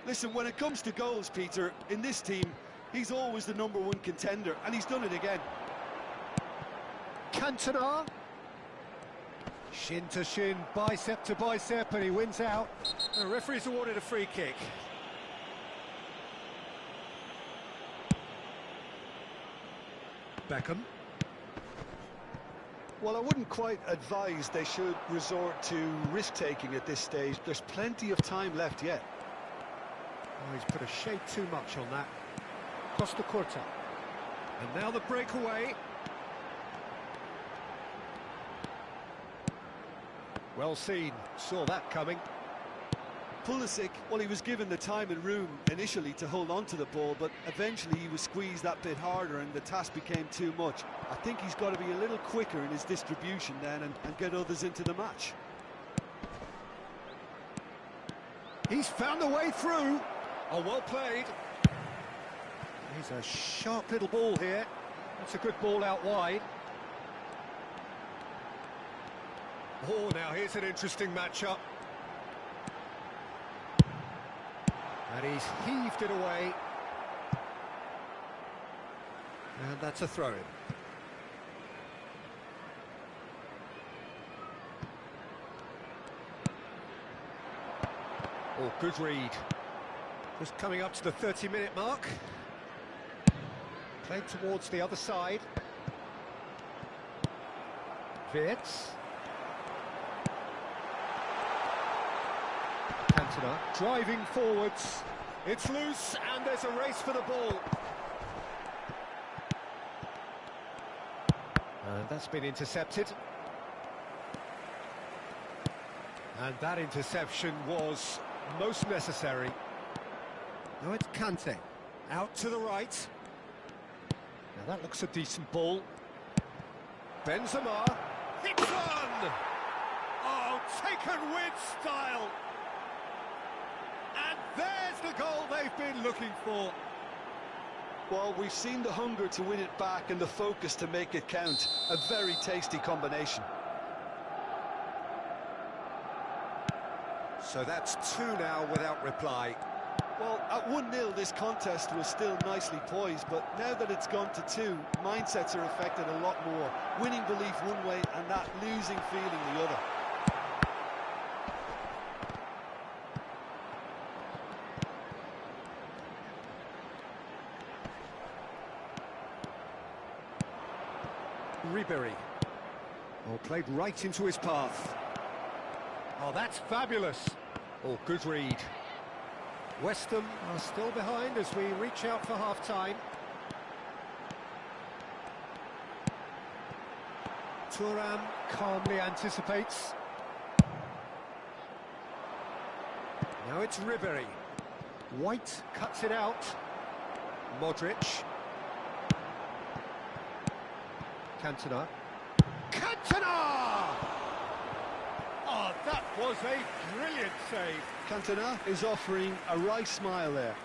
Listen, when it comes to goals, Peter, in this team, he's always the #1 contender, and he's done it again. Cantona. Shin to shin, bicep to bicep, and he wins out. The referee's awarded a free kick. Beckham. Well, I wouldn't quite advise they should resort to risk-taking at this stage. There's plenty of time left yet. Oh, he's put a shade too much on that. Costa Corta. And now the breakaway. Well seen, saw that coming. Pulisic, well, he was given the time and room initially to hold on to the ball, but eventually he was squeezed that bit harder and the task became too much. I think he's got to be a little quicker in his distribution then and get others into the match. He's found the way through. Oh, well played. He's a sharp little ball here. That's a good ball out wide. Oh, now here's an interesting matchup. And he's heaved it away. And that's a throw-in. Oh, good read. Just coming up to the 30-minute mark. Played towards the other side. Wirtz. Cantona driving forwards. It's loose and there's a race for the ball. And that's been intercepted. And that interception was most necessary. Now it's Kante. Out to the right. Now that looks a decent ball. Benzema. Hits one! Oh, taken with style! And there's the goal they've been looking for. Well, we've seen the hunger to win it back and the focus to make it count. A very tasty combination. So that's 2 now without reply. Well, at 1-0 this contest was still nicely poised, but now that it's gone to 2, mindsets are affected a lot more. Winning belief one way and that losing feeling the other. Ribery. Oh, played right into his path. Oh, that's fabulous. Oh, good read. West Ham are still behind as we reach out for half-time. Thuram calmly anticipates. Now it's Ribery. White cuts it out. Modric. Cantona. Cantona! Oh, that was a brilliant save. Cantona is offering a wry smile there.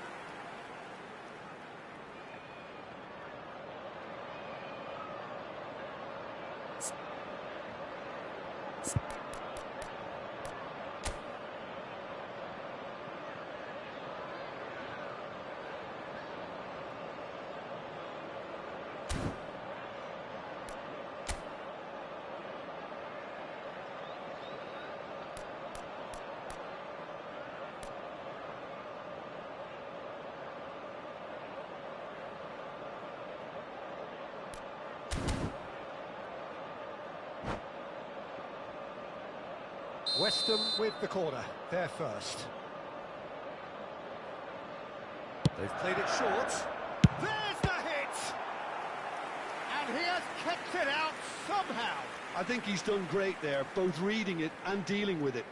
West Ham with the corner, they're first. They've played it short. There's the hit! And he has kept it out somehow. I think he's done great there, both reading it and dealing with it.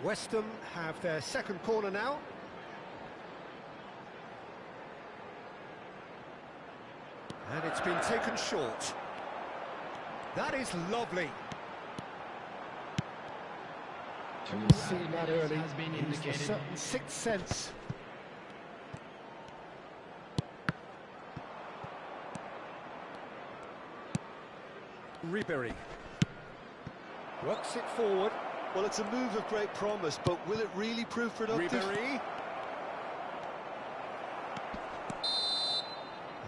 West Ham have their second corner now. And it's been taken short. That is lovely. Seen that early, has been indicated. A certain sixth sense. Ribery works it forward. Well, it's a move of great promise, but will it really prove productive? Ribery.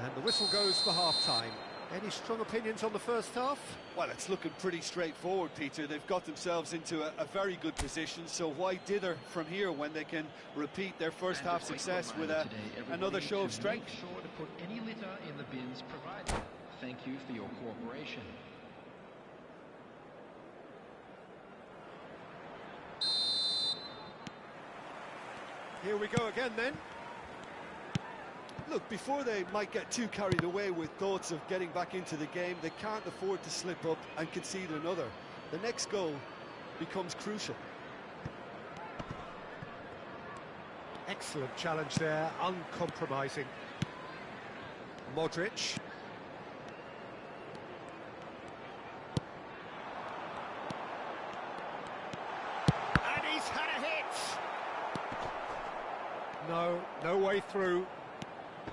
And the whistle goes for half-time. Any strong opinions on the first half? Well, it's looking pretty straightforward, Peter. They've got themselves into a very good position, so why dither from here when they can repeat their first half success with another show of strength? Make sure to put any litter in the bins provided. Thank you for your cooperation. Here we go again then. Look, before they might get too carried away with thoughts of getting back into the game, they can't afford to slip up and concede another. The next goal becomes crucial. Excellent challenge there, uncompromising. Modric. And he's had a hit! No way through.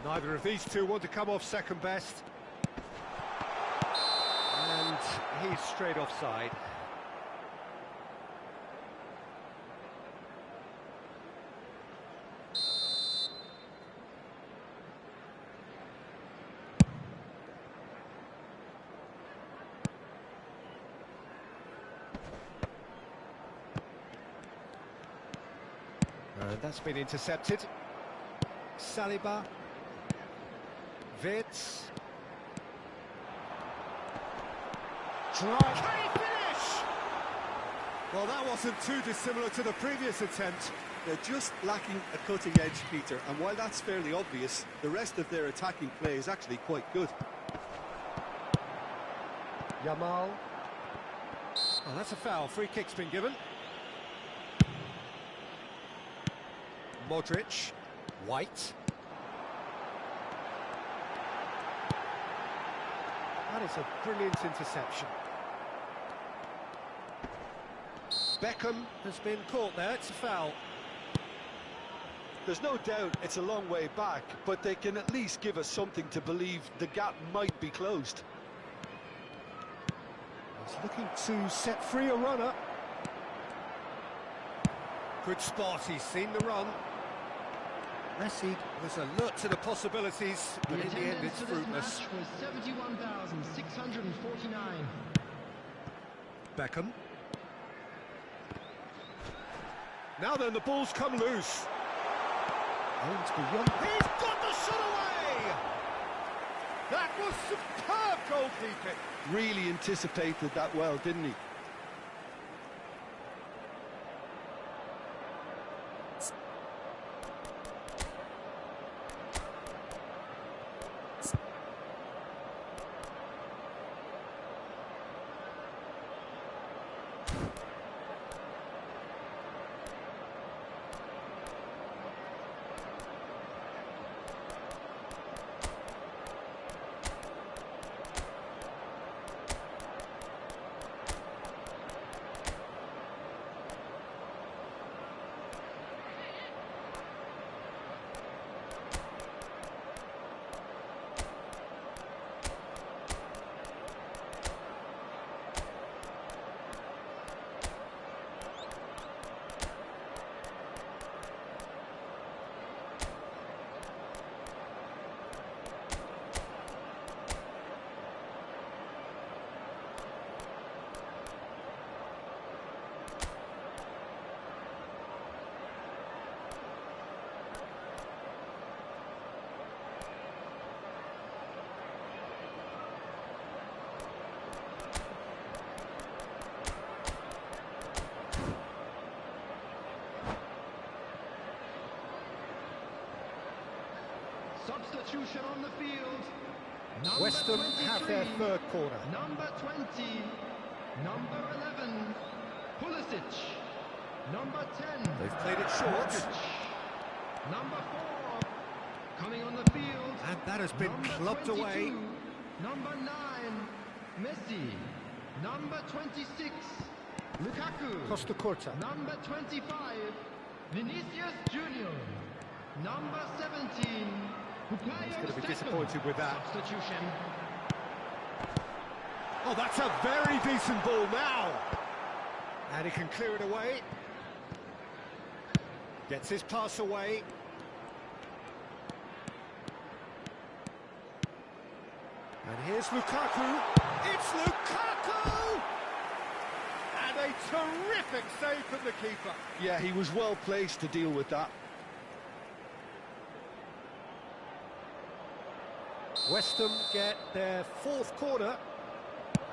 Neither of these two want to come off second best. And he's straight offside. And that's been intercepted. Saliba. Vitz. Can he finish? Well, that wasn't too dissimilar to the previous attempt. They're just lacking a cutting edge, Peter, and while that's fairly obvious, the rest of their attacking play is actually quite good. Yamal. Oh, that's a foul. Free kick's been given. Modric. White. That is a brilliant interception. Beckham has been caught there, it's a foul. There's no doubt it's a long way back, but they can at least give us something to believe the gap might be closed. He's looking to set free a runner. Good spot, he's seen the run. Messi was alert to the possibilities, but in the end it's fruitless. Match was 71,649. Beckham. Now then, the ball's come loose. Aims beyond. He's got the shot away! That was superb goalkeeping. Really anticipated that well, didn't he? Substitution on the field. West Ham have their third corner. Number 20. Number 11. Pulisic. Number 10. They've played it short. Modric. Number 4. Coming on the field. And that has been Number clubbed 22. away. Number 9. Messi. Number 26. Lukaku. Costa Curta. Number 25. Vinicius Junior. Number 17. He's going to be disappointed with that. Substitution. Oh, that's a very decent ball now. And he can clear it away. Gets his pass away. And here's Lukaku. It's Lukaku! And a terrific save from the keeper. Yeah, he was well placed to deal with that. West Ham get their fourth corner.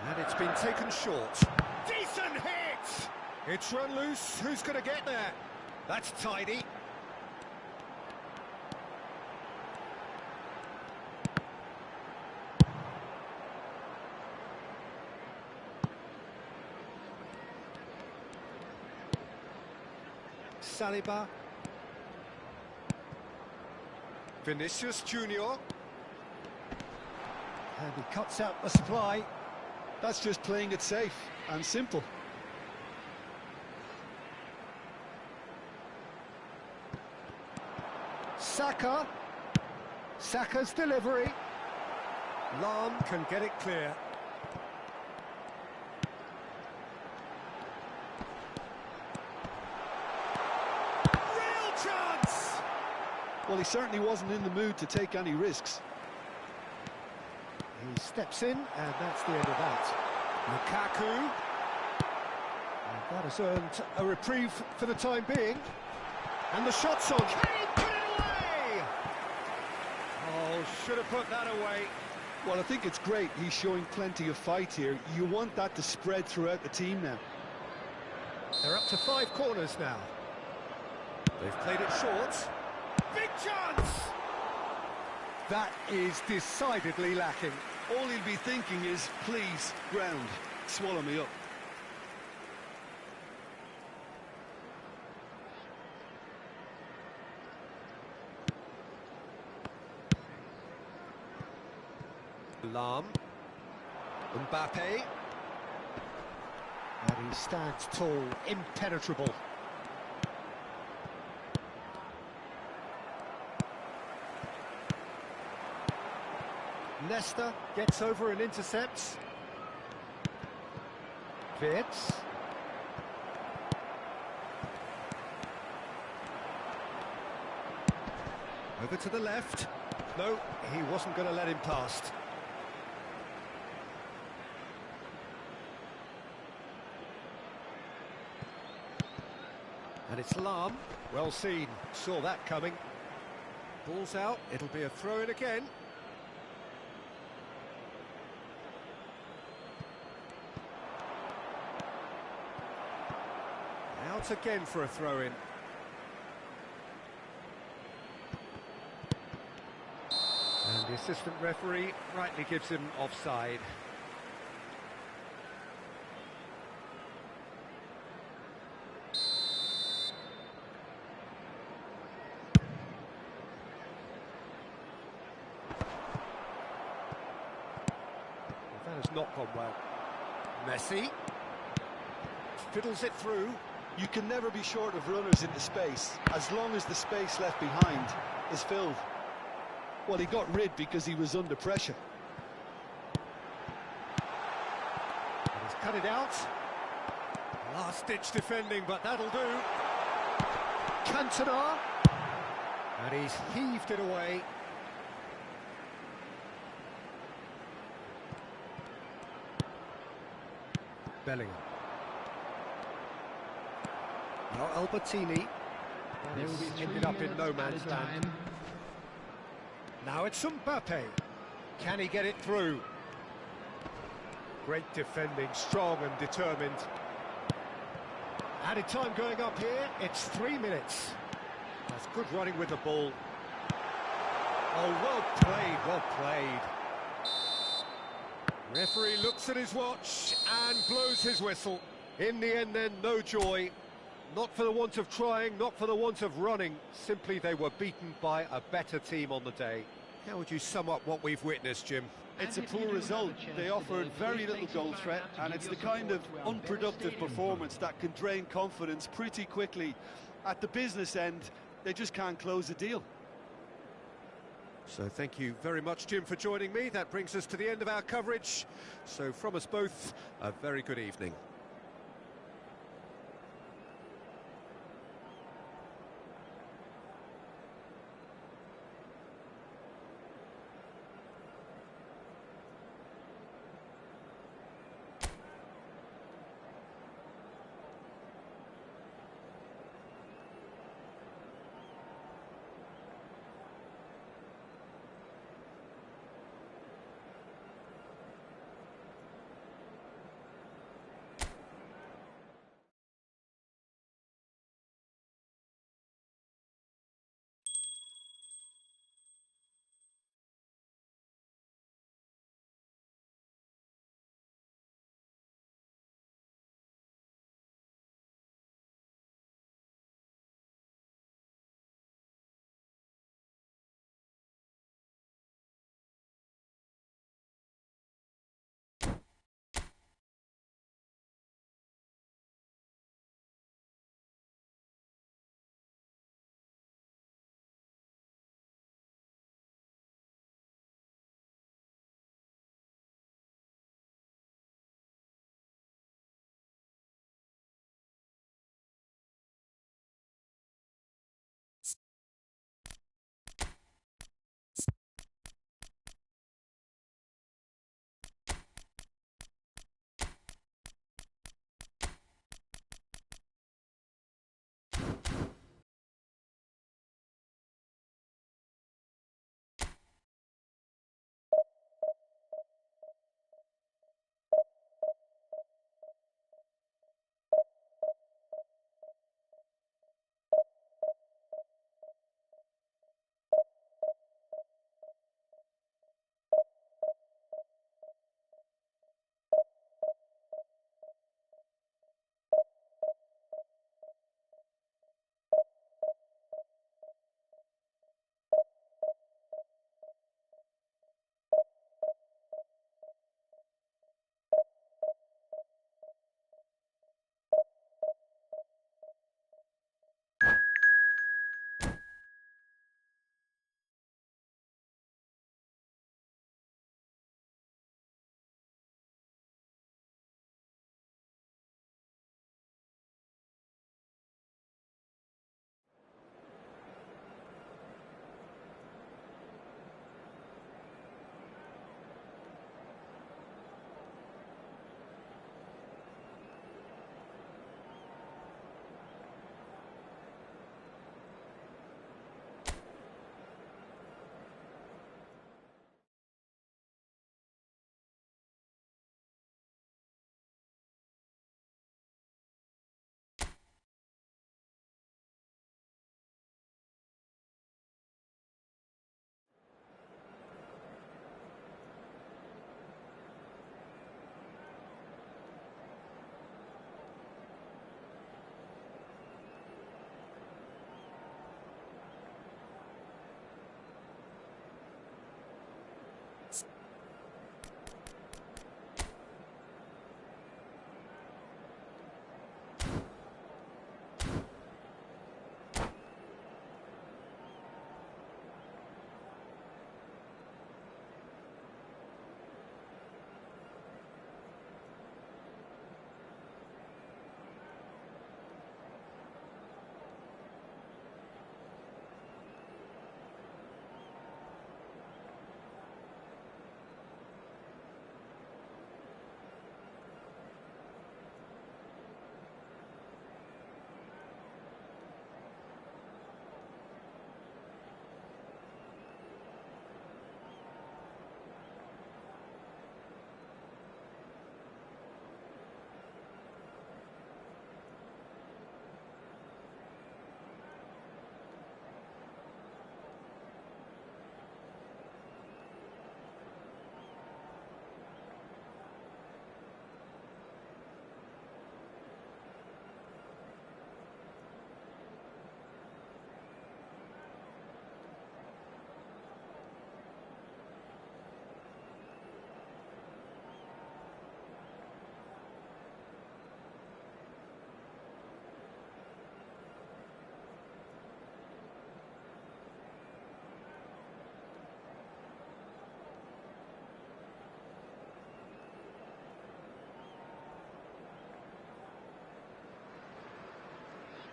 And it's been taken short. Decent hit! It's run loose. Who's going to get there? That's tidy. Saliba. Vinicius Junior. And he cuts out the supply. That's just playing it safe and simple. Saka. Saka's delivery. Lam can get it clear. Real chance! Well, he certainly wasn't in the mood to take any risks. He steps in, and that's the end of that. Lukaku. And that has earned a reprieve for the time being. And the shot's on. Can he put it away? Oh, should have put that away. Well, I think it's great. He's showing plenty of fight here. You want that to spread throughout the team now. They're up to 5 corners now. They've played it short. Big chance! That is decidedly lacking. All he'll be thinking is, please, ground, swallow me up. Lam. Mbappe. And he stands tall, impenetrable. Nesta gets over and intercepts. Wirtz. Over to the left. No, he wasn't going to let him past. And it's Lam. Well seen. Saw that coming. Ball's out. It'll be a throw-in again. Out again for a throw-in. And the assistant referee rightly gives him offside. That has not gone well. Messi fiddles it through. You can never be short of runners into space, as long as the space left behind is filled. Well, he got rid because he was under pressure. And he's cut it out. Last-ditch defending, but that'll do. Cantona. And he's heaved it away. Bellingham. Now Albertini. And it's ended up in no man's land. Now it's Mbappe. Can he get it through? Great defending, strong and determined. Added time going up here. It's 3 minutes. That's good running with the ball. Oh, well played, well played. Referee looks at his watch and blows his whistle. In the end then, no joy. Not for the want of trying, not for the want of running. Simply they were beaten by a better team on the day. How would you sum up what we've witnessed, Jim? It's a poor result. They offered very little goal threat, and it's the kind of unproductive performance that can drain confidence pretty quickly. At the business end, they just can't close the deal. So thank you very much, Jim, for joining me. That brings us to the end of our coverage. So from us both, a very good evening.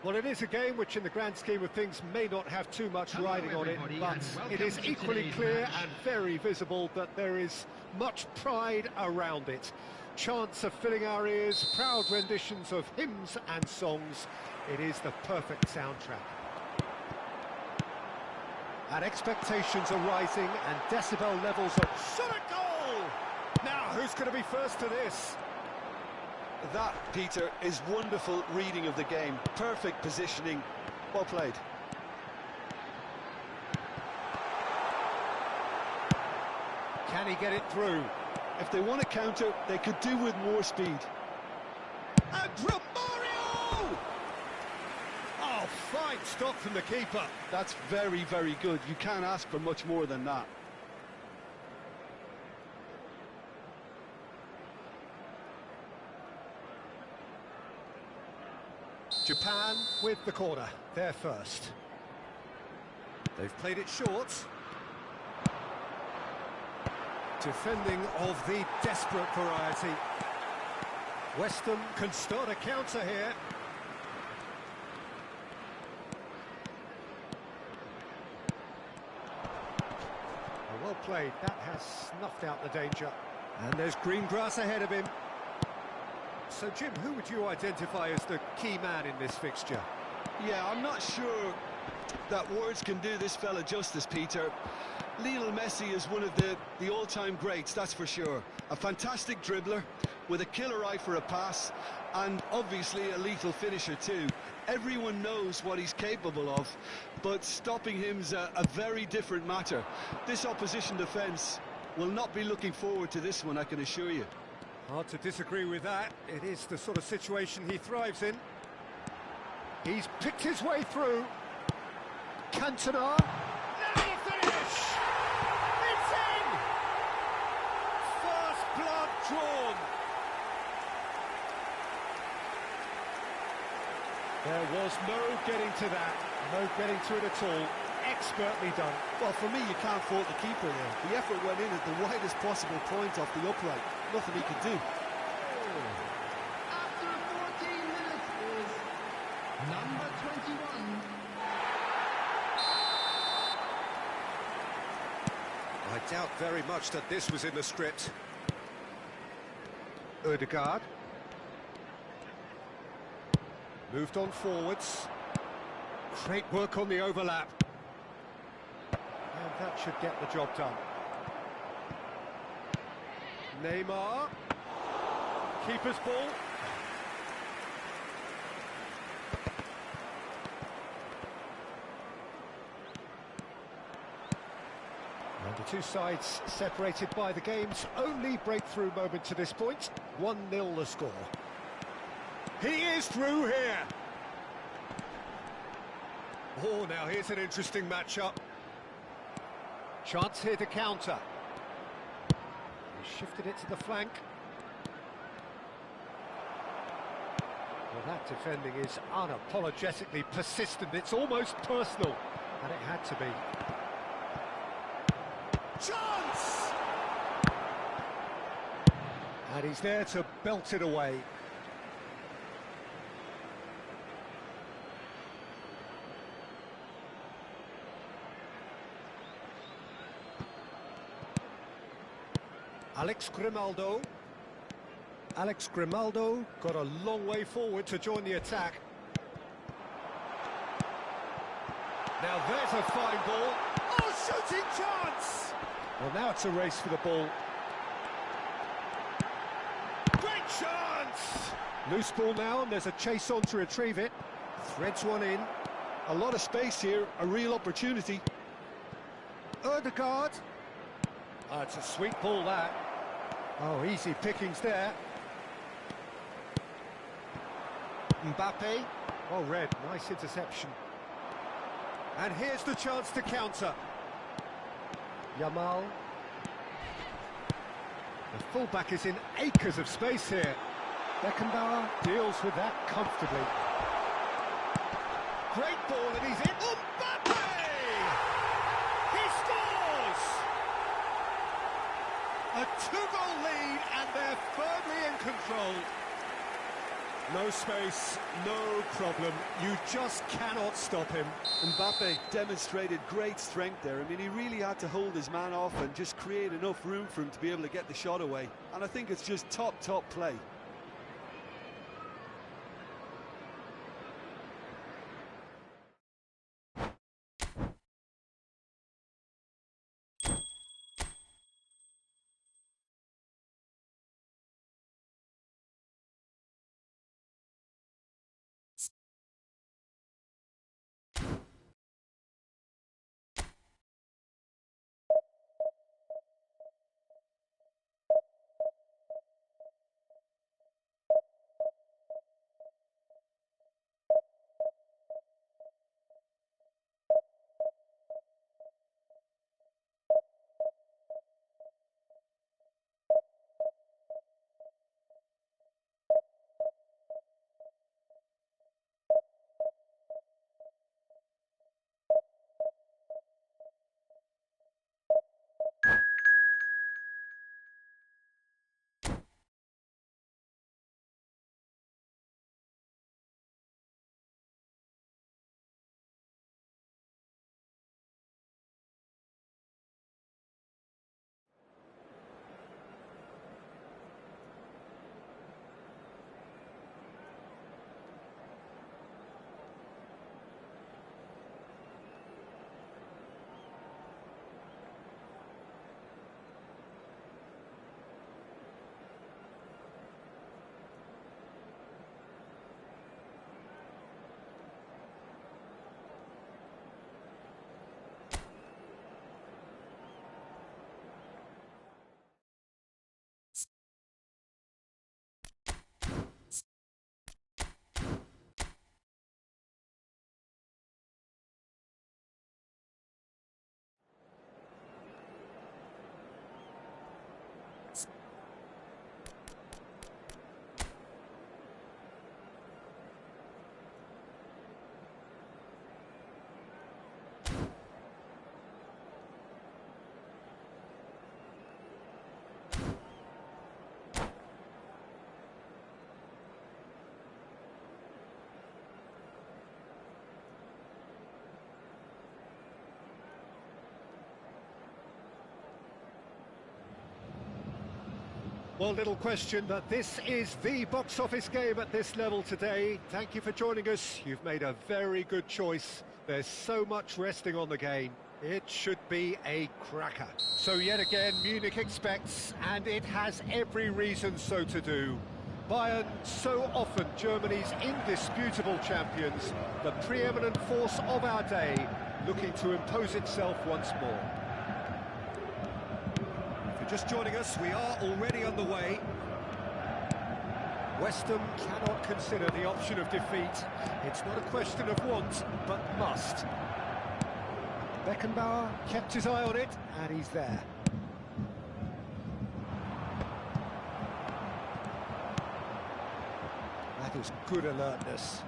Well, it is a game which, in the grand scheme of things, may not have too much riding on it, but it is equally clear and very visible that there is much pride around it. Chants are filling our ears, proud renditions of hymns and songs. It is the perfect soundtrack. And expectations are rising, and decibel levels are... Shot a goal! Now, who's going to be first to this? That, Peter, is wonderful reading of the game. Perfect positioning. Well played. Can he get it through? If they want to counter, they could do with more speed. And Romario! Oh, fine stop from the keeper. That's very, very good. You can't ask for much more than that. Japan with the corner. They're first. They've played it short. Defending of the desperate variety. Weston can start a counter here. Well played. That has snuffed out the danger. And there's green grass ahead of him. So, Jim, who would you identify as the key man in this fixture? Yeah, I'm not sure that words can do this fella justice, Peter. Lionel Messi is one of the all-time greats, that's for sure. A fantastic dribbler with a killer eye for a pass, and obviously a lethal finisher too. Everyone knows what he's capable of, but stopping him's a very different matter. This opposition defence will not be looking forward to this one, I can assure you. Hard to disagree with that. It is the sort of situation he thrives in. He's picked his way through. Cantona. Now the finish! It's in! First blood drawn. There was no getting to that. No getting to it at all. Expertly done. Well, for me, you can't fault the keeper there. The effort went in at the widest possible point off the upright. Nothing he could do. After 14 minutes is number 21. I doubt very much that this was in the script. Ødegaard. Moved on forwards. Great work on the overlap. And that should get the job done. Neymar. Keeper's ball. And the two sides separated by the game's only breakthrough moment to this point. 1-0 the score. He is through here. Oh, now here's an interesting matchup. Chance here to counter. He shifted it to the flank. Well, that defending is unapologetically persistent. It's almost personal, and it had to be. Chance! And he's there to belt it away. Alex Grimaldo. Alex Grimaldo got a long way forward to join the attack. Now there's a fine ball. Oh, shooting chance! Well, now it's a race for the ball. Great chance! Loose ball now, and there's a chase on to retrieve it. Threads one in. A lot of space here, a real opportunity. Ødegaard. Oh, it's a sweet ball, that. Oh, easy pickings there. Mbappe. Oh, red. Nice interception. And here's the chance to counter. Yamal. The fullback is in acres of space here. Beckenbauer deals with that comfortably. Great ball, and he's in. Mbappe! He scores! A 2-goal lead, and they're firmly in control. No space, no problem. You just cannot stop him. Mbappe demonstrated great strength there. I mean, he really had to hold his man off and just create enough room for him to be able to get the shot away. And I think it's just top play. Well, little question, but this is the box office game at this level today. Thank you for joining us. You've made a very good choice. There's so much resting on the game. It should be a cracker. So yet again, Munich expects, and it has every reason so to do. Bayern, so often Germany's indisputable champions, the preeminent force of our day, looking to impose itself once more. Just joining us, we are already underway. West Ham cannot consider the option of defeat. It's not a question of want, but must. Beckenbauer kept his eye on it, and he's there. That is good alertness.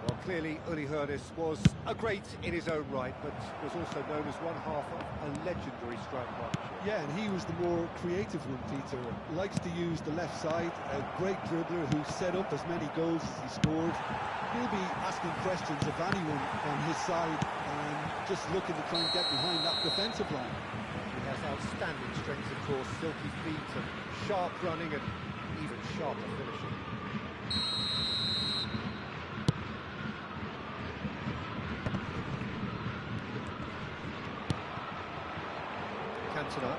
Well, clearly Uli Hoeneß was a great in his own right, but was also known as one half of a legendary strike partnership. Yeah, and he was the more creative one, Peter. Likes to use the left side, a great dribbler who set up as many goals as he scored. He'll be asking questions of anyone on his side and just looking to try and get behind that defensive line. He has outstanding strength, of course, silky feet and sharp running and even sharper finishing. Cantona.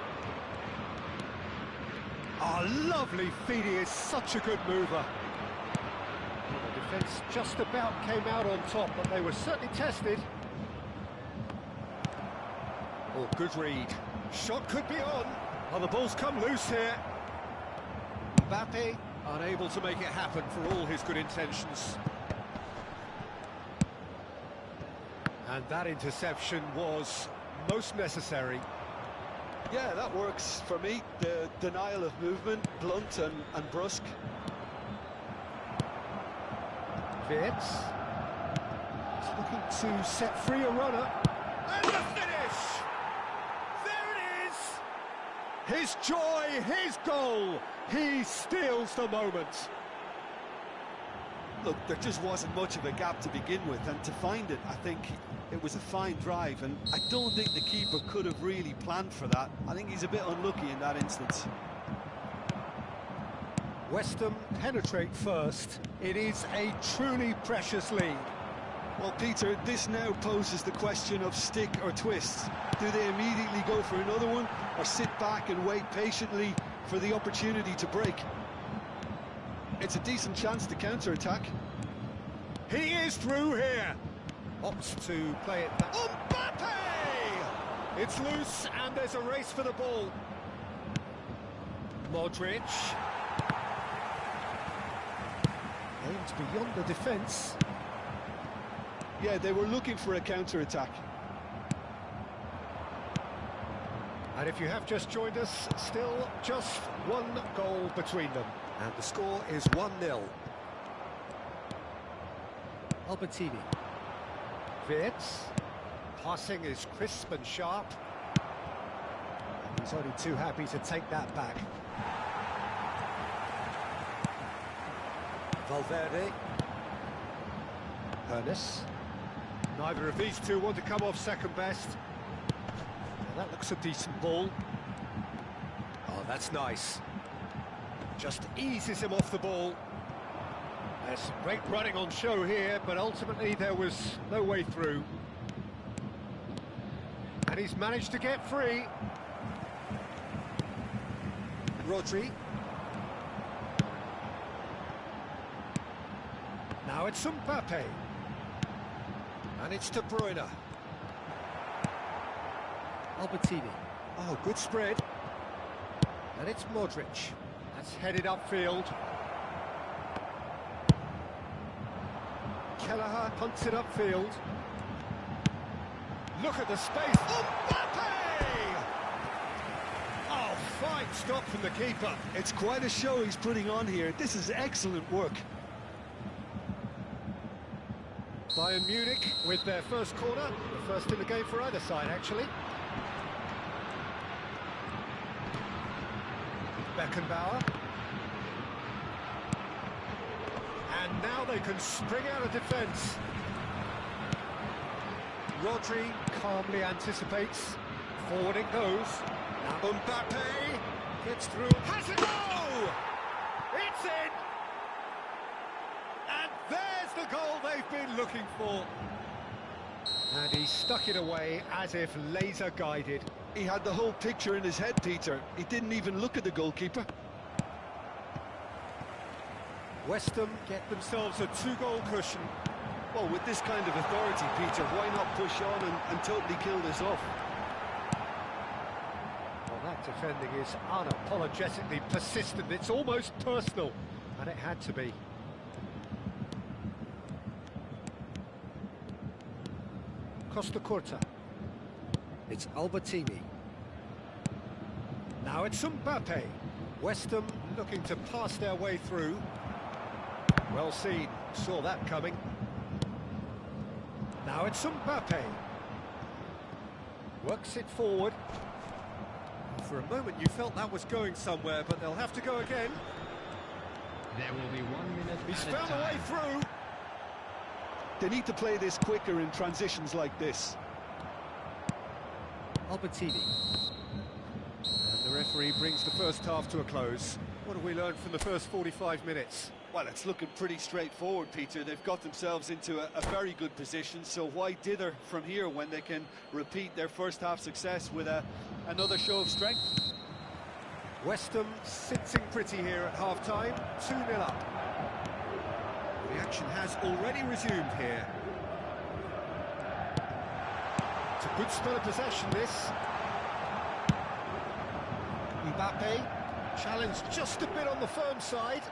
Oh, lovely feed, he is such a good mover. The defence just about came out on top, but they were certainly tested. Oh, good read. Shot could be on. Oh, the ball's come loose here. Mbappe unable to make it happen for all his good intentions. And that interception was most necessary. Yeah, that works for me. The denial of movement, blunt and brusque. Wirtz. He's looking to set free a runner. And the finish! There it is! His joy, his goal. He steals the moment. Look, there just wasn't much of a gap to begin with, and to find it, I think it was a fine drive, and I don't think the keeper could have really planned for that. I think he's a bit unlucky in that instance. West Ham penetrate first. It is a truly precious lead. Well, Peter, this now poses the question of stick or twist. Do they immediately go for another one, or sit back and wait patiently for the opportunity to break? It's a decent chance to counter-attack. He is through here. Opts to play it back. Mbappe! It's loose and there's a race for the ball. Modric. Aimed beyond the defence. Yeah, they were looking for a counter-attack. And if you have just joined us, still just one goal between them. And the score is 1-0. Albertini. Wirtz. Passing is crisp and sharp. And he's only too happy to take that back. Valverde. Ernest. Neither of these two want to come off second best. Now that looks a decent ball. Oh, that's nice. Just eases him off the ball. There's some great running on show here, but ultimately there was no way through. And he's managed to get free. Rodri. Now it's Mbappe. And it's De Bruyne. Albertini. Oh, good spread. And it's Modric. That's headed upfield. Kelleher punts it upfield. Look at the space. Mbappe! Oh, fine stop from the keeper. It's quite a show he's putting on here. This is excellent work. Bayern Munich with their first corner. The first in the game for either side, actually. Beckenbauer. And now they can spring out of defence. Rodri calmly anticipates. Forward it goes. Now Mbappe gets through. Has a go! It's in! And there's the goal they've been looking for. And he stuck it away as if laser guided. He had the whole picture in his head, Peter. He didn't even look at the goalkeeper. West Ham get themselves a 2-goal cushion. Well, with this kind of authority, Peter, why not push on and totally kill this off? Well, that defending is unapologetically persistent. It's almost personal, and it had to be. Costa Curta. It's Albertini. Now it's Mbappe. West Ham looking to pass their way through. Well seen, saw that coming. Now it's Mbappe. Works it forward. For a moment you felt that was going somewhere, but they'll have to go again. There will be 1 minute. He's found a way through. They need to play this quicker in transitions like this. Albertini. And the referee brings the first half to a close. What have we learned from the first 45 minutes? Well, it's looking pretty straightforward, Peter. They've got themselves into a very good position, so why dither from here when they can repeat their first half success with another show of strength? West Ham sitting pretty here at half-time, 2-0 up. The action has already resumed here. It's a good spell of possession, this. Mbappe, challenged just a bit on the firm side.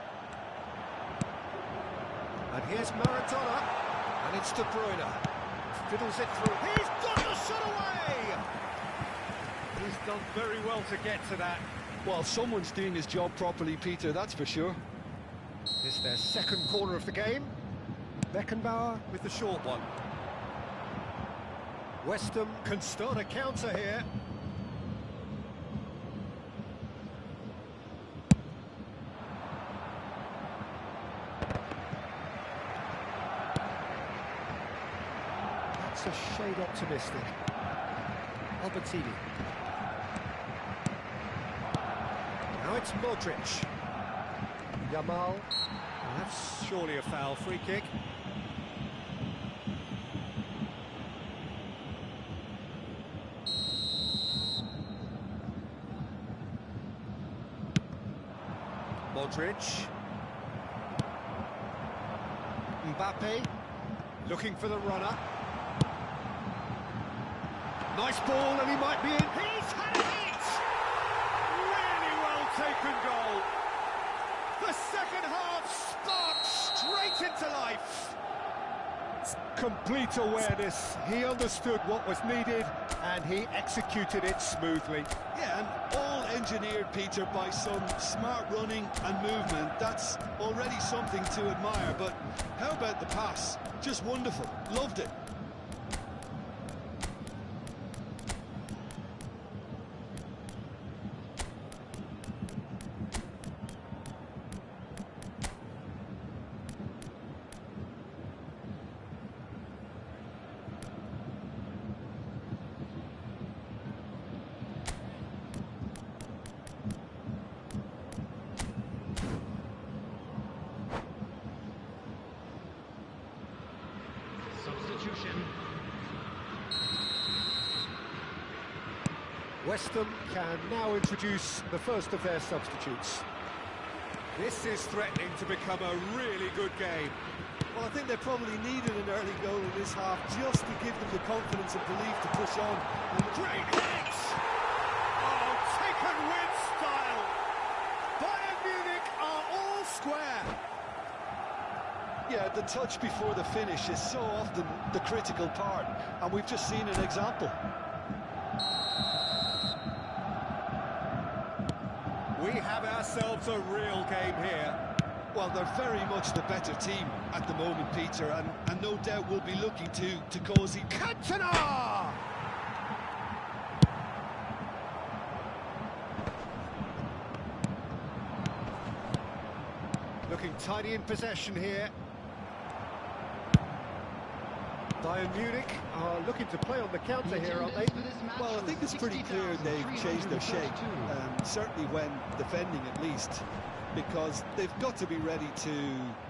And here's Maradona, and it's De Bruyne. Fiddles it through. He's got the shot away! He's done very well to get to that. Well, someone's doing his job properly, Peter, that's for sure. It's their second corner of the game. Beckenbauer with the short one. West Ham can start a counter here. That's a shade optimistic. Albertini. Now it's Modric. Yamal. That's surely a foul. Free kick. Modric. Mbappe. Looking for the runner. Nice ball, and he might be in. He's had a hit! Really well taken goal. The second half sparked straight into life. Complete awareness. He understood what was needed, and he executed it smoothly. Yeah, and all engineered, Peter, by some smart running and movement. That's already something to admire, but how about the pass? Just wonderful. Loved it. Substitution. West Ham can now introduce the first of their substitutes. This is threatening to become a really good game. Well, I think they probably needed an early goal in this half just to give them the confidence and belief to push on. Great hit! Oh, taken with style! Bayern Munich are all square. Yeah, the touch before the finish is so often the critical part, and we've just seen an example. We have ourselves a real game here. Well, they're very much the better team at the moment, Peter, and no doubt will be looking to cause it. Cantona! Looking tidy in possession here. Bayern Munich are looking to play on the counter here, aren't they? Well, I think it's pretty clear they've changed their shape, certainly when defending at least, because they've got to be ready to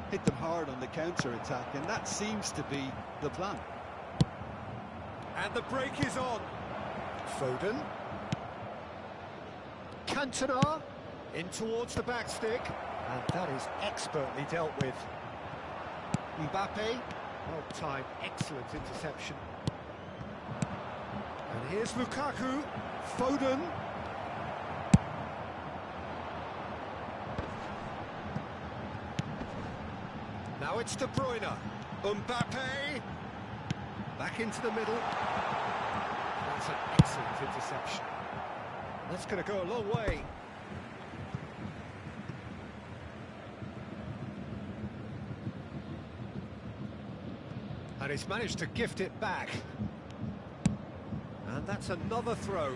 hit them hard on the counter-attack, and that seems to be the plan. And the break is on. Foden. Cantona in towards the back stick, and that is expertly dealt with. Mbappe. Well timed, excellent interception. And here's Lukaku, Foden. Now it's De Bruyne, Mbappe. Back into the middle. That's an excellent interception. That's going to go a long way. And he's managed to gift it back. And that's another throw.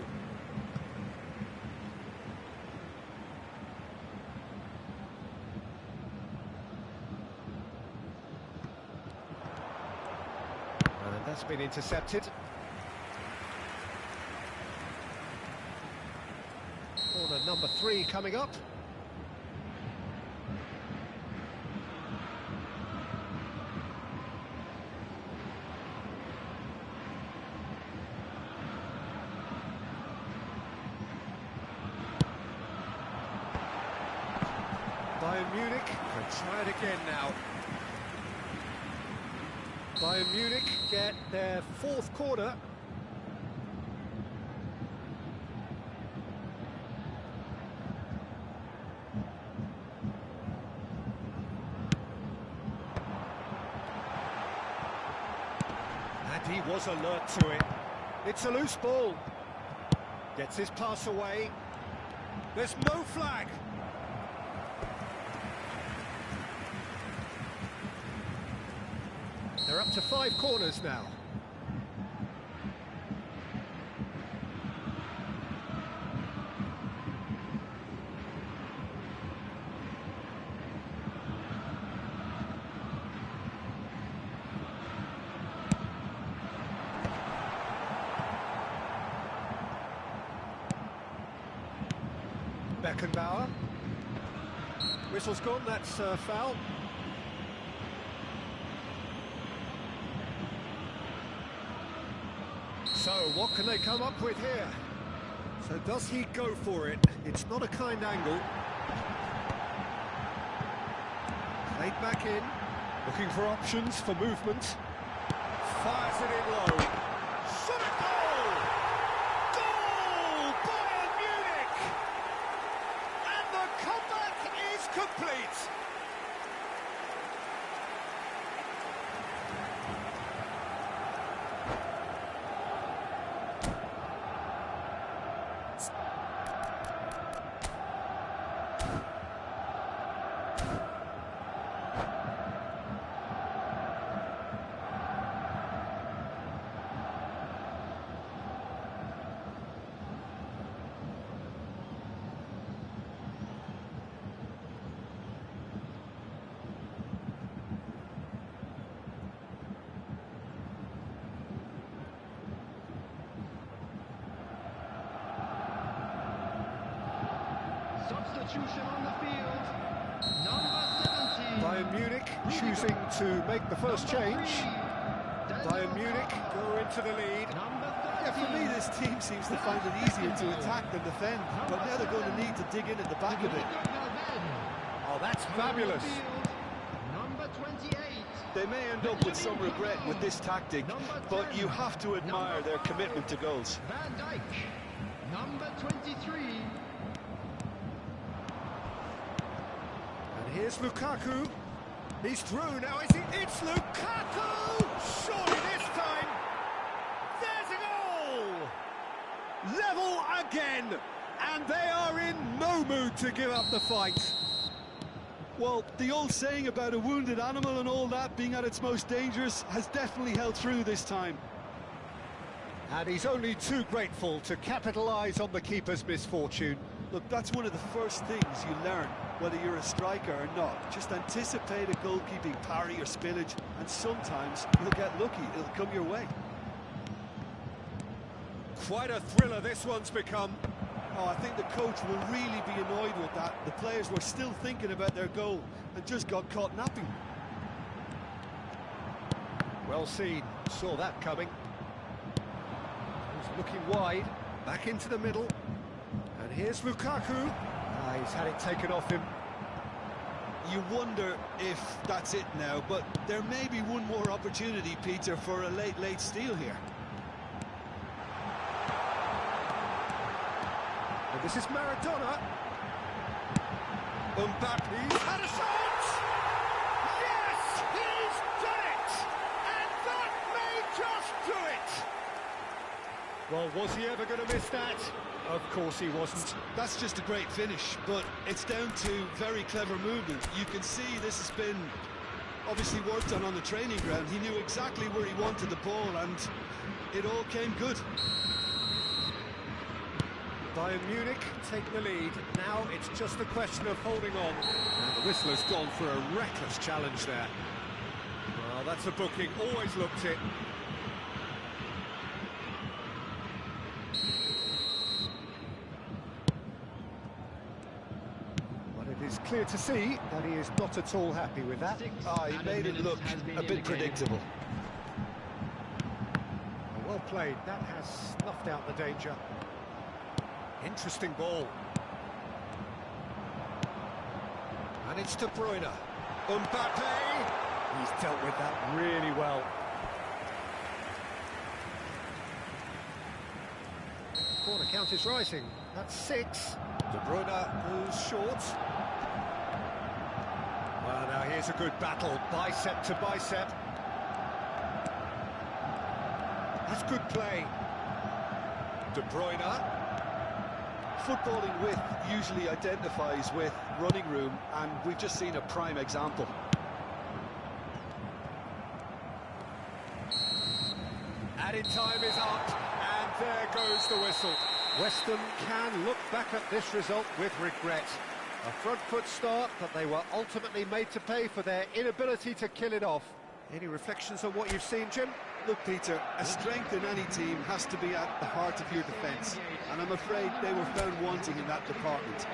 And that's been intercepted. Corner number 3 coming up. Bayern Munich can try it again now. Bayern Munich get their 4th corner. And he was alert to it. It's a loose ball. Gets his pass away. There's no flag. They're up to 5 corners now. Beckenbauer. Whistle's gone, that's foul. So, what can they come up with here? So does he go for it? It's not a kind angle. Played back in, looking for options for movement. Fires it in low. Shot it, goal! Goal! Bayern Munich! And the comeback is complete! Substitution on the field. Number 17. Bayern Munich choosing to make the first change. Bayern Munich go into the lead. Number 13. Yeah, for me, this team seems to find it easier to attack than defend, but now they're going to need to dig in at the back a bit. Oh, that's fabulous. Number 28. They may end up with some regret with this tactic, but you have to admire their commitment to goals. Van Dijk. Number 23. And here's Lukaku. He's through now, is he? It's Lukaku! Surely this time! There's a goal! Level again! And they are in no mood to give up the fight. Well, the old saying about a wounded animal and all that being at its most dangerous has definitely held through this time. And he's only too grateful to capitalise on the keeper's misfortune. Look, that's one of the first things you learn, whether you're a striker or not. Just anticipate a goalkeeping parry or spillage, and sometimes you'll get lucky, it'll come your way. Quite a thriller this one's become. Oh, I think the coach will really be annoyed with that. The players were still thinking about their goal and just got caught napping. Well seen, saw that coming. He's looking wide, back into the middle. And here's Lukaku. He's had it taken off him. You wonder if that's it now, but there may be one more opportunity, Peter, for a late steal here. And this is Maradona. Mbappe's had a shot! Yes, he's done it! And that may just do it! Well, was he ever going to miss that? Of course he wasn't. That's just a great finish, but it's down to very clever movement. You can see this has been obviously worked on the training ground. He knew exactly where he wanted the ball, and it all came good. Bayern Munich take the lead. Now it's just a question of holding on. And the whistler's gone for a reckless challenge there. Well, that's a booking. Always looked it. But it is clear to see that he is not at all happy with that. He made it look a bit predictable. Well played. That has snuffed out the danger. Interesting ball. And it's De Bruyne. Mbappe! He's dealt with that really well. Corner count is rising. That's 6. De Bruyne moves short. Well, now here's a good battle. Bicep to bicep. That's good play. De Bruyne. Footballing width usually identifies with running room, and we've just seen a prime example. Added time is up, and there goes the whistle. West Ham can look back at this result with regret. A front foot start, but they were ultimately made to pay for their inability to kill it off. Any reflections on what you've seen, Jim? Look, Peter, a strength in any team has to be at the heart of your defence, and I'm afraid they were found wanting in that department.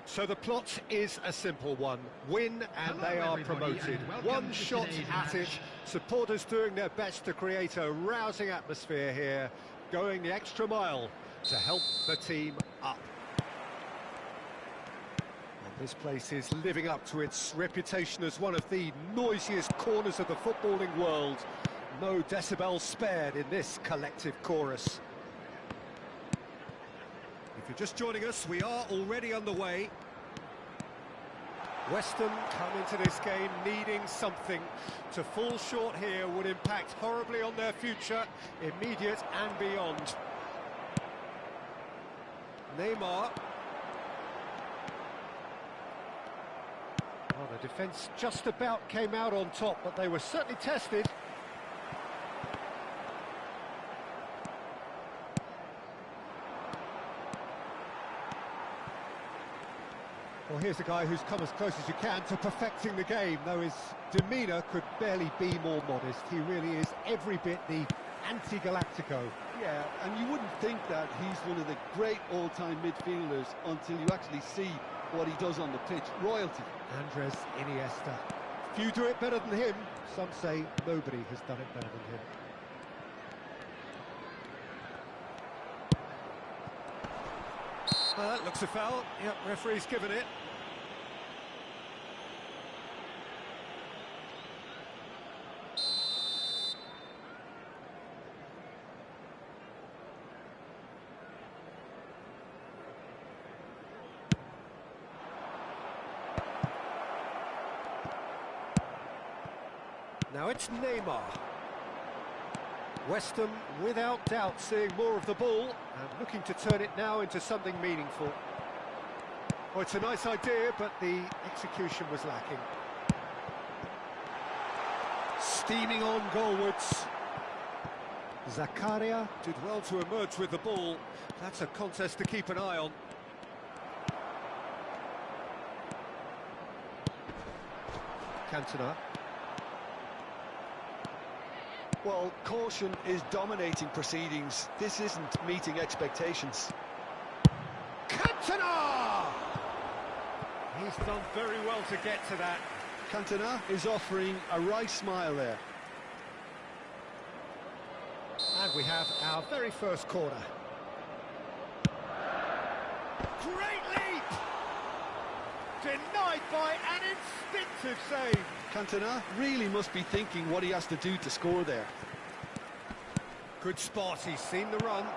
So the plot is a simple one. Win and Hello they are everybody, promoted. and welcome One to shot today's at it. match. Supporters doing their best to create a rousing atmosphere here, going the extra mile to help the team up. And this place is living up to its reputation as one of the noisiest corners of the footballing world. No decibels spared in this collective chorus. If you're just joining us, we are already underway. Weston come into this game needing something. To fall short here would impact horribly on their future, immediate and beyond. Neymar. Well, the defence just about came out on top, but they were certainly tested. Well, here's a guy who's come as close as you can to perfecting the game, though his demeanour could barely be more modest. He really is every bit the anti-Galactico. Yeah, and you wouldn't think that he's one of the great all-time midfielders until you actually see what he does on the pitch. Royalty. Andres Iniesta. Few do it better than him. Some say nobody has done it better than him. That looks a foul. Yep, referee's given it. Now it's Neymar. Weston, without doubt, seeing more of the ball and looking to turn it now into something meaningful. Oh, it's a nice idea, but the execution was lacking. Steaming on goalwards. Zakaria did well to emerge with the ball. That's a contest to keep an eye on. Cantona. Well, caution is dominating proceedings. This isn't meeting expectations. Cantona! He's done very well to get to that. Cantona is offering a right smile there. And we have our very first corner. Great leap! Denied by an instinctive save. Cantona really must be thinking what he has to do to score there. Good spot, he's seen the run.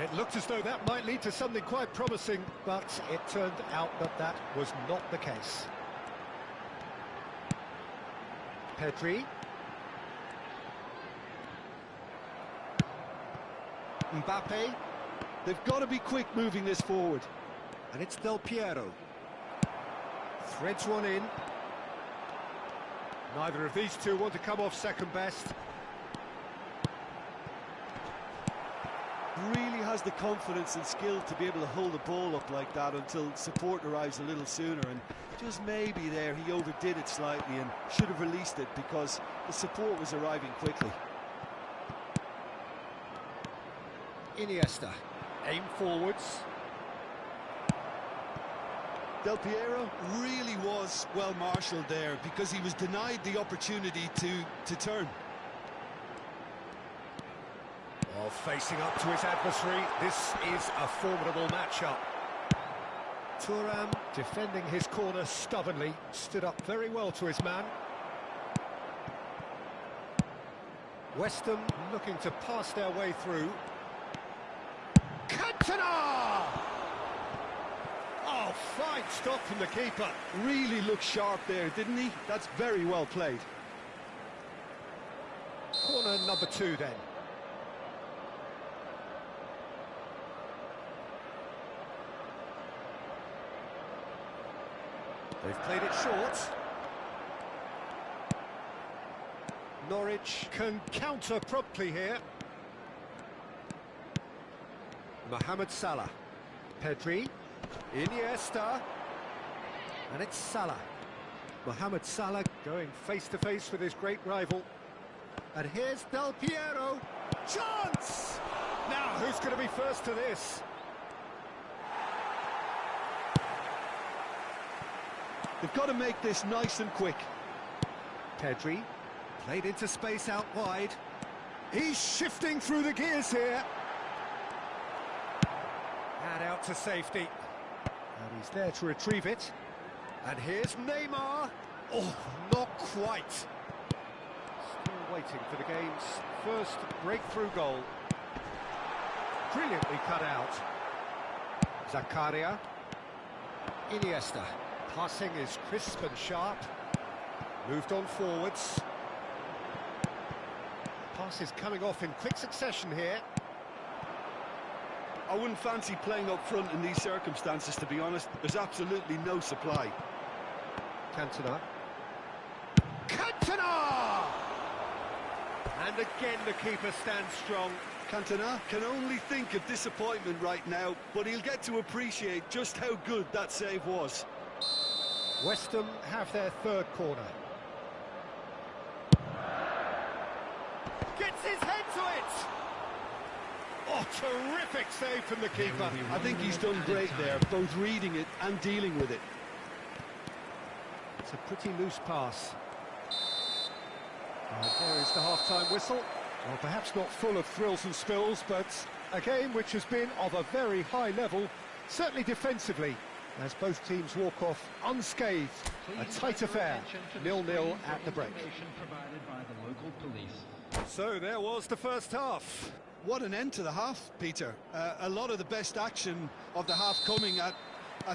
It looked as though that might lead to something quite promising, but it turned out that that was not the case. Pedri. Mbappe. They've got to be quick moving this forward. And it's Del Piero. Threads one in. Neither of these two want to come off second best. Really has the confidence and skill to be able to hold the ball up like that until support arrives a little sooner, and just maybe there he overdid it slightly and should have released it because the support was arriving quickly. Iniesta, aim forwards. Del Piero really was well marshalled there because he was denied the opportunity to turn. While facing up to his adversary, this is a formidable matchup. Thuram, defending his corner stubbornly, stood up very well to his man. Weston looking to pass their way through. Cantona! Oh, fine stop from the keeper. Really looked sharp there, didn't he? That's very well played. Corner number 2 then. They've played it short. Norwich can counter promptly here. Mohamed Salah. Pedri. Iniesta. And it's Salah. Mohamed Salah going face-to-face with his great rival. And here's Del Piero. Chance! Now, who's going to be first to this? They've got to make this nice and quick. Pedri, played into space out wide. He's shifting through the gears here. And out to safety. And he's there to retrieve it. And here's Neymar. Oh, not quite. Still waiting for the game's first breakthrough goal. Brilliantly cut out. Zakaria. Iniesta. Passing is crisp and sharp. Moved on forwards. Pass is coming off in quick succession here. I wouldn't fancy playing up front in these circumstances, to be honest. There's absolutely no supply. Cantona. Cantona! And again the keeper stands strong. Cantona can only think of disappointment right now, but he'll get to appreciate just how good that save was. West Ham have their third corner. Gets his head to it! Oh, terrific save from the keeper. I think he's done great there, both reading it and dealing with it. It's a pretty loose pass. And there is the half-time whistle. Well, perhaps not full of thrills and spills, but a game which has been of a very high level, certainly defensively, as both teams walk off unscathed. A tight affair, 0-0 at the break. Provided by the local police. So there was the first half. What an end to the half, Peter. A lot of the best action of the half coming at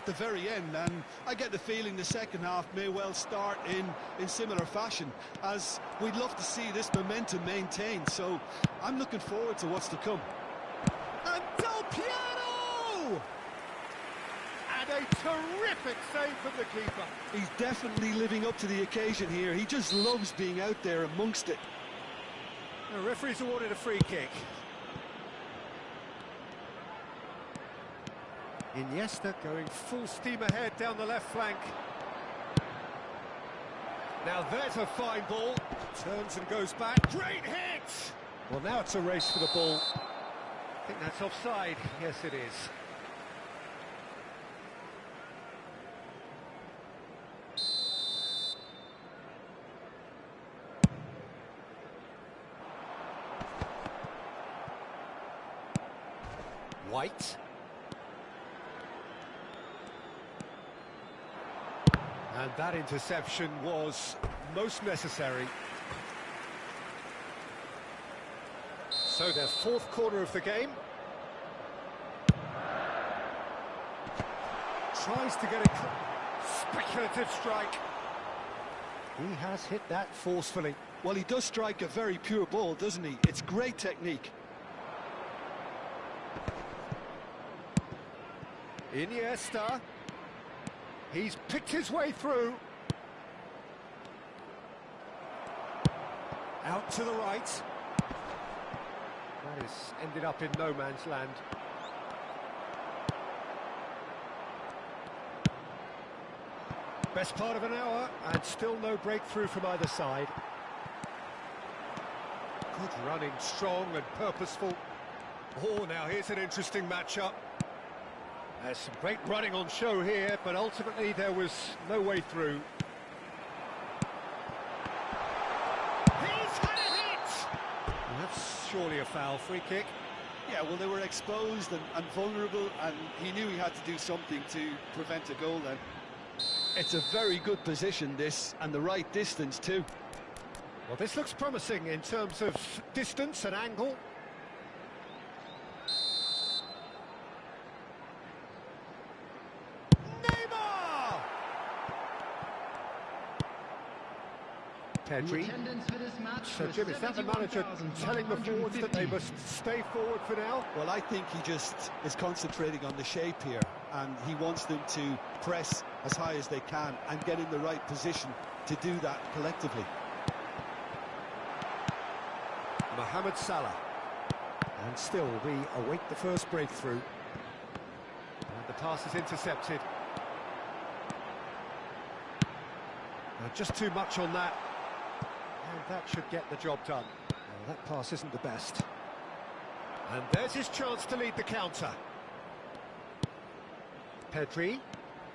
the very end, and I get the feeling the second half may well start in similar fashion, as we'd love to see this momentum maintained, so I'm looking forward to what's to come. And Del Piero! And a terrific save from the keeper. He's definitely living up to the occasion here. He just loves being out there amongst it. The referee's awarded a free kick. Iniesta going full steam ahead down the left flank. Now there's a fine ball. Turns and goes back. Great hit! Well, now it's a race for the ball. I think that's offside. Yes, it is. White. And that interception was most necessary. So their fourth corner of the game. Tries to get a speculative strike. He has hit that forcefully. Well, he does strike a very pure ball, doesn't he? It's great technique. Iniesta. He's picked his way through. Out to the right. That has ended up in no man's land. Best part of an hour, and still no breakthrough from either side. Good running, strong and purposeful. Oh, now here's an interesting matchup. There's some great running on show here, but ultimately there was no way through. He's had a hit! Well, that's surely a foul. Free kick. Yeah, well, they were exposed and vulnerable, and he knew he had to do something to prevent a goal then. It's a very good position, this, and the right distance too. Well, this looks promising in terms of distance and angle. Pedri. So, Jim, is that the manager telling the forwards that they must stay forward for now? Well, I think he just is concentrating on the shape here, and he wants them to press as high as they can and get in the right position to do that collectively. Mohamed Salah. And still, we await the first breakthrough. And the pass is intercepted. Just too much on that. And that should get the job done. Well, that pass isn't the best. And there's his chance to lead the counter. Pedri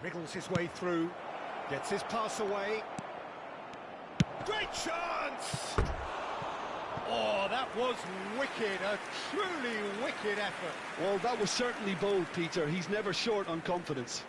wriggles his way through. Gets his pass away. Great chance! Oh, that was wicked, a truly wicked effort. Well, that was certainly bold, Peter. He's never short on confidence.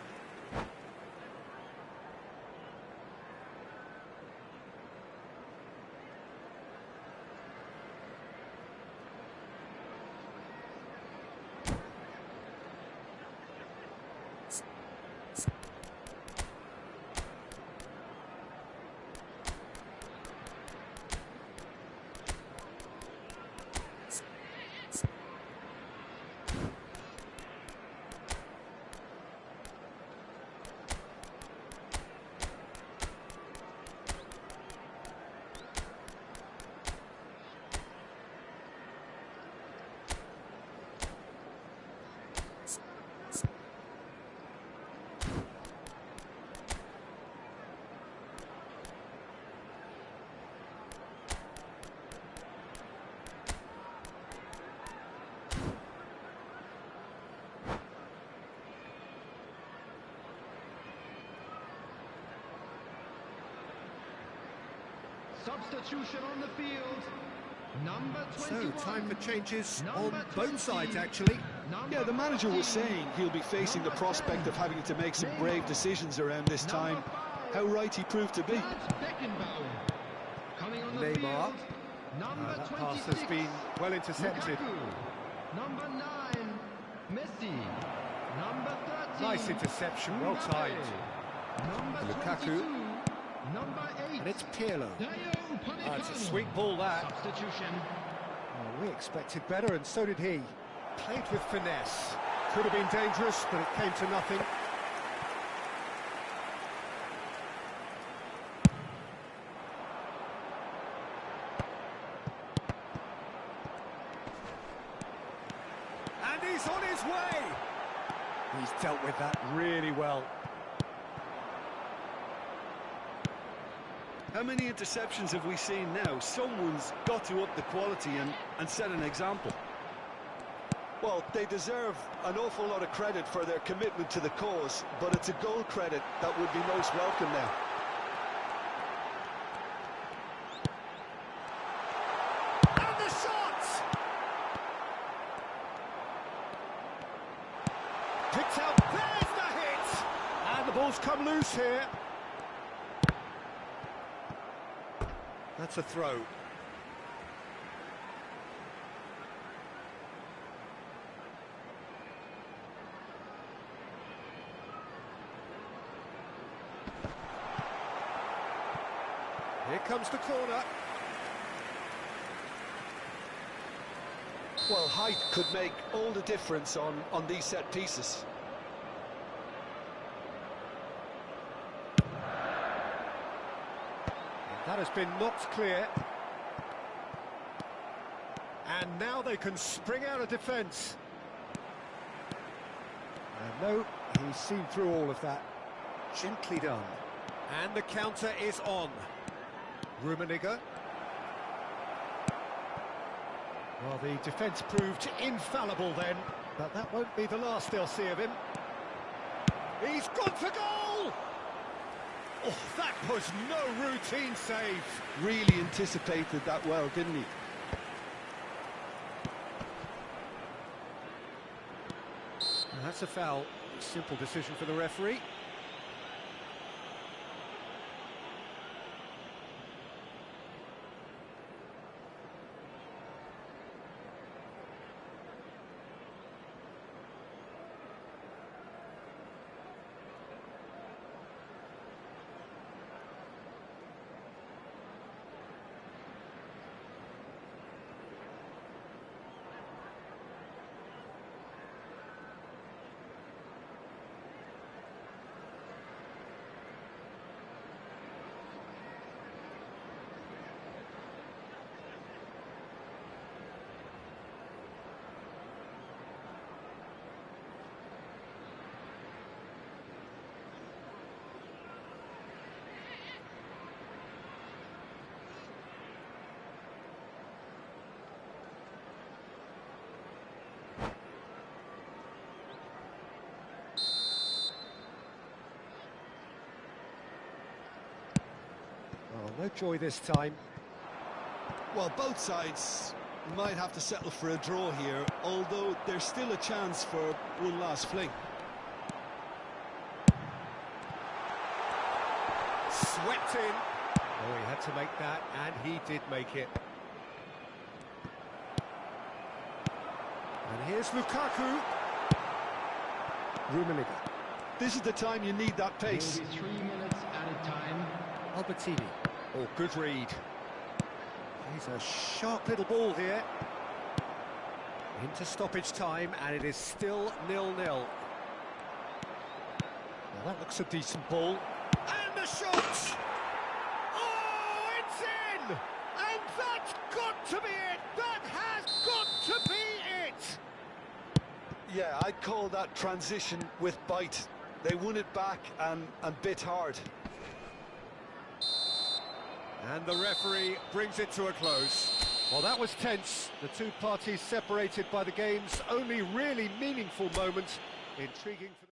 Substitution on the field. Number 21. So, time for changes Number on 20. both sides, actually. Yeah, the manager was saying he'll be facing the prospect of having to make some brave decisions around this time. How right he proved to be. Coming on the Neymar. field. Number That 26. pass has been well intercepted. Lukaku. Number 9. Messi. Number 13. Nice interception, well timed. Number Lukaku. 22. Number 8. And it's Pirlo. Dayo It's a sweet ball, that. Substitution. Well, we expected better, and so did he. Played with finesse. Could have been dangerous, but it came to nothing. And he's on his way! He's dealt with that really well. How many interceptions have we seen now? Someone's got to up the quality and set an example. Well, they deserve an awful lot of credit for their commitment to the cause, but it's a goal credit that would be most welcome now. And the shot! Picked out, there's the hit! And the ball's come loose here. That's a throw. Here comes the corner. Well, height could make all the difference on these set pieces. That has been knocked clear. And now they can spring out of defence. And no, he's seen through all of that. Gently done. And the counter is on. Rummenigge. Well, the defence proved infallible then, but that won't be the last they'll see of him. He's gone for goal! Oh, that was no routine save. Really anticipated that well, didn't he? And that's a foul. Simple decision for the referee. No joy this time. Well, both sides might have to settle for a draw here, although there's still a chance for one last fling. Swept in. Oh, he had to make that, and he did make it. And here's Lukaku. Rummenigge. This is the time you need that pace. It will be 3 minutes added time. Albertini. Oh, good read. He's a sharp little ball here. Into stoppage time, and it is still 0-0. Now that looks a decent ball. And the shot! Oh, it's in! And that's got to be it! That has got to be it! Yeah, I'd call that transition with bite. They won it back and bit hard. And the referee brings it to a close. Well, that was tense. The two parties separated by the game's only really meaningful moment. Intriguing for